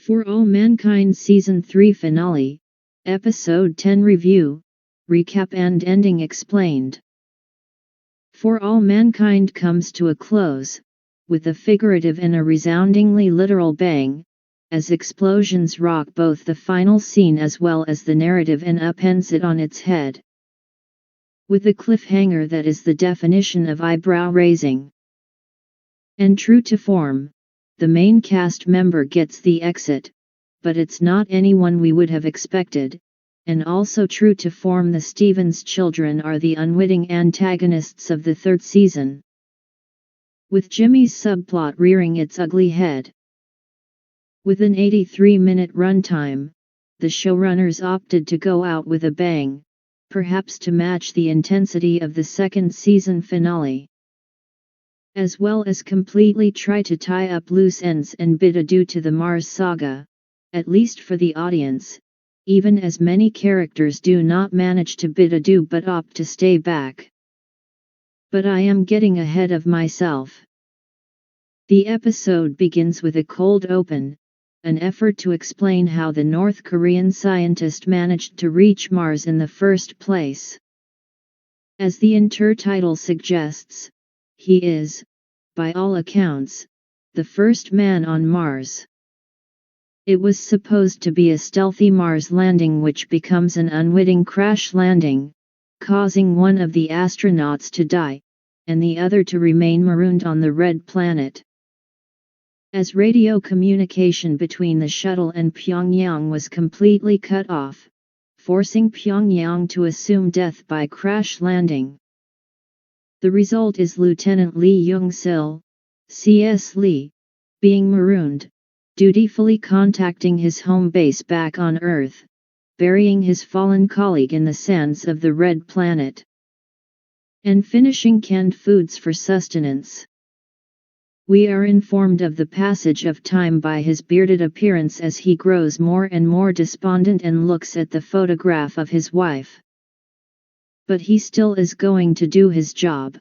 For All Mankind Season 3 Finale, Episode 10 Review, Recap and Ending Explained. For All Mankind comes to a close, with a figurative and a resoundingly literal bang, as explosions rock both the final scene as well as the narrative and upends it on its head. With a cliffhanger that is the definition of eyebrow-raising. And true to form, the main cast member gets the exit, but it's not anyone we would have expected, and also true to form, the Stevens children are the unwitting antagonists of the third season, with Jimmy's subplot rearing its ugly head. With an 83-minute runtime, the showrunners opted to go out with a bang, perhaps to match the intensity of the second season finale, as well as completely try to tie up loose ends and bid adieu to the Mars saga, at least for the audience, even as many characters do not manage to bid adieu but opt to stay back. But I am getting ahead of myself. The episode begins with a cold open, an effort to explain how the North Korean scientist managed to reach Mars in the first place. As the intertitle suggests, he is, by all accounts, the first man on Mars. It was supposed to be a stealthy Mars landing which becomes an unwitting crash landing, causing one of the astronauts to die, and the other to remain marooned on the red planet. As radio communication between the shuttle and Pyongyang was completely cut off, forcing Pyongyang to assume death by crash landing. The result is Lieutenant Lee Young-sil, C.S. Lee, being marooned, dutifully contacting his home base back on Earth, burying his fallen colleague in the sands of the Red Planet, and finishing canned foods for sustenance. We are informed of the passage of time by his bearded appearance as he grows more and more despondent and looks at the photograph of his wife. But he still is going to do his job.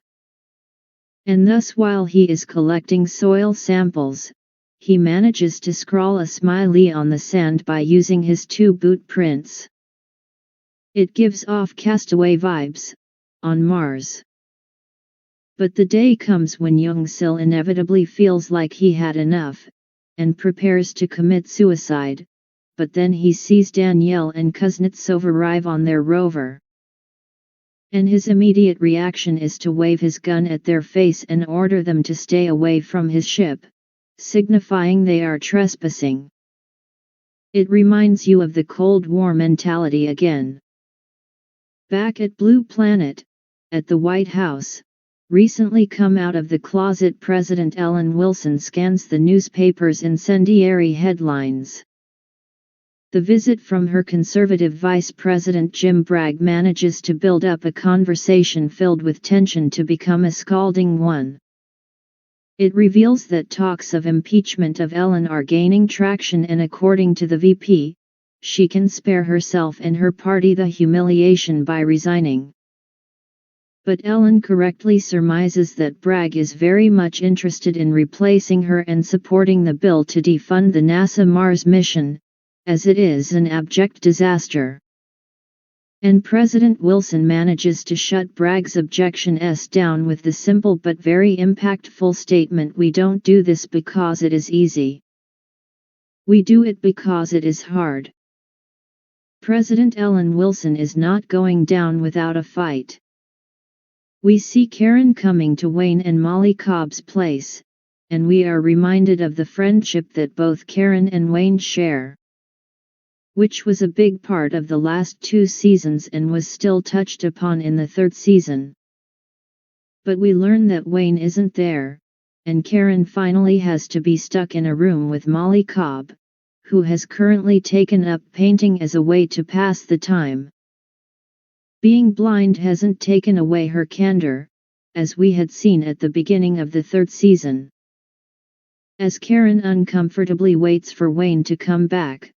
And thus, while he is collecting soil samples, he manages to scrawl a smiley on the sand by using his 2 boot prints. It gives off castaway vibes, on Mars. But the day comes when Young-sil inevitably feels like he had enough, and prepares to commit suicide, but then he sees Danielle and Kuznetsov arrive on their rover. And his immediate reaction is to wave his gun at their face and order them to stay away from his ship, signifying they are trespassing. It reminds you of the Cold War mentality again. Back at Blue Planet, at the White House, recently come out of the closet President Ellen Wilson scans the newspaper's incendiary headlines. The visit from her conservative Vice President Jim Bragg manages to build up a conversation filled with tension to become a scalding one. It reveals that talks of impeachment of Ellen are gaining traction, and according to the VP, she can spare herself and her party the humiliation by resigning. But Ellen correctly surmises that Bragg is very much interested in replacing her and supporting the bill to defund the NASA Mars mission, as it is an abject disaster. And President Wilson manages to shut Bragg's objections down with the simple but very impactful statement, "We don't do this because it is easy. We do it because it is hard." President Ellen Wilson is not going down without a fight. We see Karen coming to Wayne and Molly Cobb's place, and we are reminded of the friendship that both Karen and Wayne share, which was a big part of the last 2 seasons and was still touched upon in the third season. But we learn that Wayne isn't there, and Karen finally has to be stuck in a room with Molly Cobb, who has currently taken up painting as a way to pass the time. Being blind hasn't taken away her candor, as we had seen at the beginning of the third season. As Karen uncomfortably waits for Wayne to come back,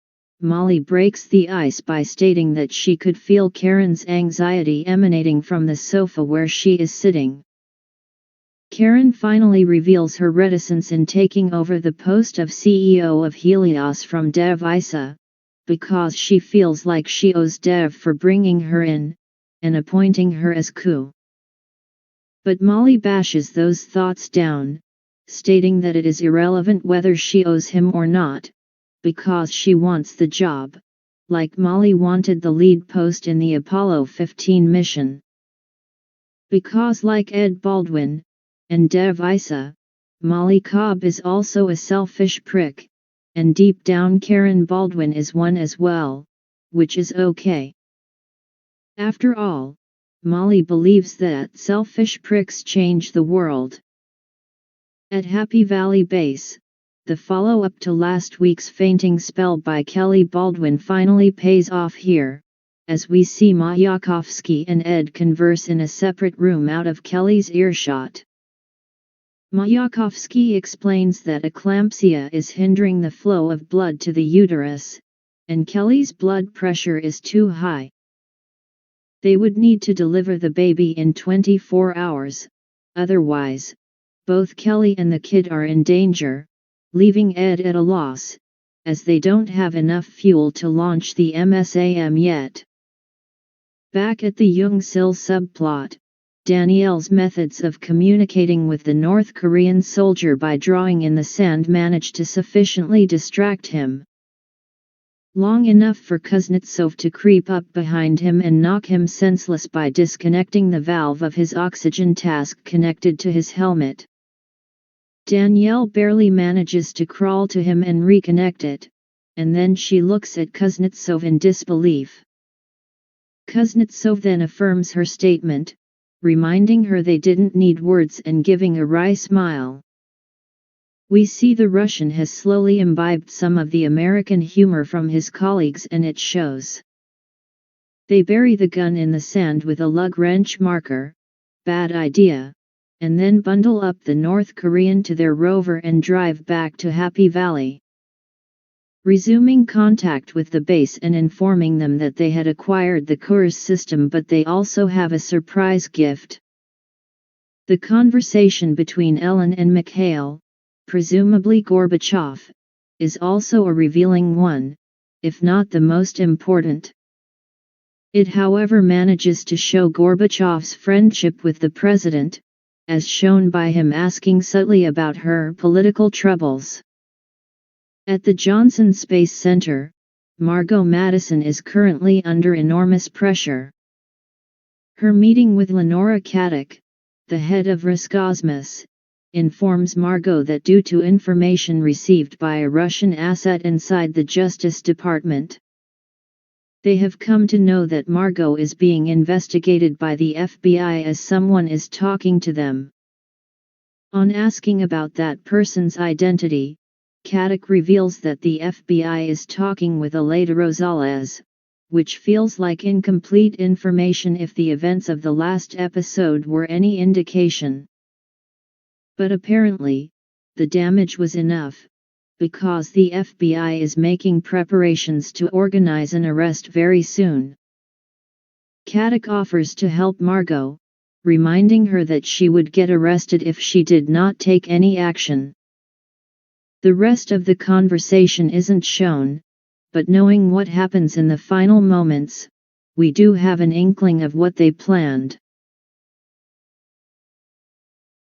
Molly breaks the ice by stating that she could feel Karen's anxiety emanating from the sofa where she is sitting. Karen finally reveals her reticence in taking over the post of CEO of Helios from Dev Isa, because she feels like she owes Dev for bringing her in, and appointing her as coup. But Molly bashes those thoughts down, stating that it is irrelevant whether she owes him or not, because she wants the job, like Molly wanted the lead post in the Apollo 15 mission. Because like Ed Baldwin, and Dev Isa, Molly Cobb is also a selfish prick, and deep down Karen Baldwin is one as well, which is okay. After all, Molly believes that selfish pricks change the world. At Happy Valley Base, the follow-up to last week's fainting spell by Kelly Baldwin finally pays off here, as we see Mayakovsky and Ed converse in a separate room out of Kelly's earshot. Mayakovsky explains that eclampsia is hindering the flow of blood to the uterus, and Kelly's blood pressure is too high. They would need to deliver the baby in 24 hours, otherwise, both Kelly and the kid are in danger, leaving Ed at a loss, as they don't have enough fuel to launch the MSAM yet. Back at the Young-sil subplot, Danielle's methods of communicating with the North Korean soldier by drawing in the sand manage to sufficiently distract him. Long enough for Kuznetsov to creep up behind him and knock him senseless by disconnecting the valve of his oxygen mask connected to his helmet. Danielle barely manages to crawl to him and reconnect it, and then she looks at Kuznetsov in disbelief. Kuznetsov then affirms her statement, reminding her they didn't need words and giving a wry smile. We see the Russian has slowly imbibed some of the American humor from his colleagues, and it shows. They bury the gun in the sand with a lug wrench marker, bad idea, and then bundle up the North Korean to their rover and drive back to Happy Valley. Resuming contact with the base and informing them that they had acquired the Kurs system, but they also have a surprise gift. The conversation between Ellen and Mikhail, presumably Gorbachev, is also a revealing one, if not the most important. It however manages to show Gorbachev's friendship with the president, as shown by him asking subtly about her political troubles. At the Johnson Space Center, Margot Madison is currently under enormous pressure. Her meeting with Lenora Kadek, the head of Roscosmos, informs Margot that due to information received by a Russian asset inside the Justice Department, they have come to know that Margot is being investigated by the FBI as someone is talking to them. On asking about that person's identity, Kadek reveals that the FBI is talking with Aleida Rosales, which feels like incomplete information if the events of the last episode were any indication. But apparently, the damage was enough, because the FBI is making preparations to organize an arrest very soon. Kadek offers to help Margot, reminding her that she would get arrested if she did not take any action. The rest of the conversation isn't shown, but knowing what happens in the final moments, we do have an inkling of what they planned.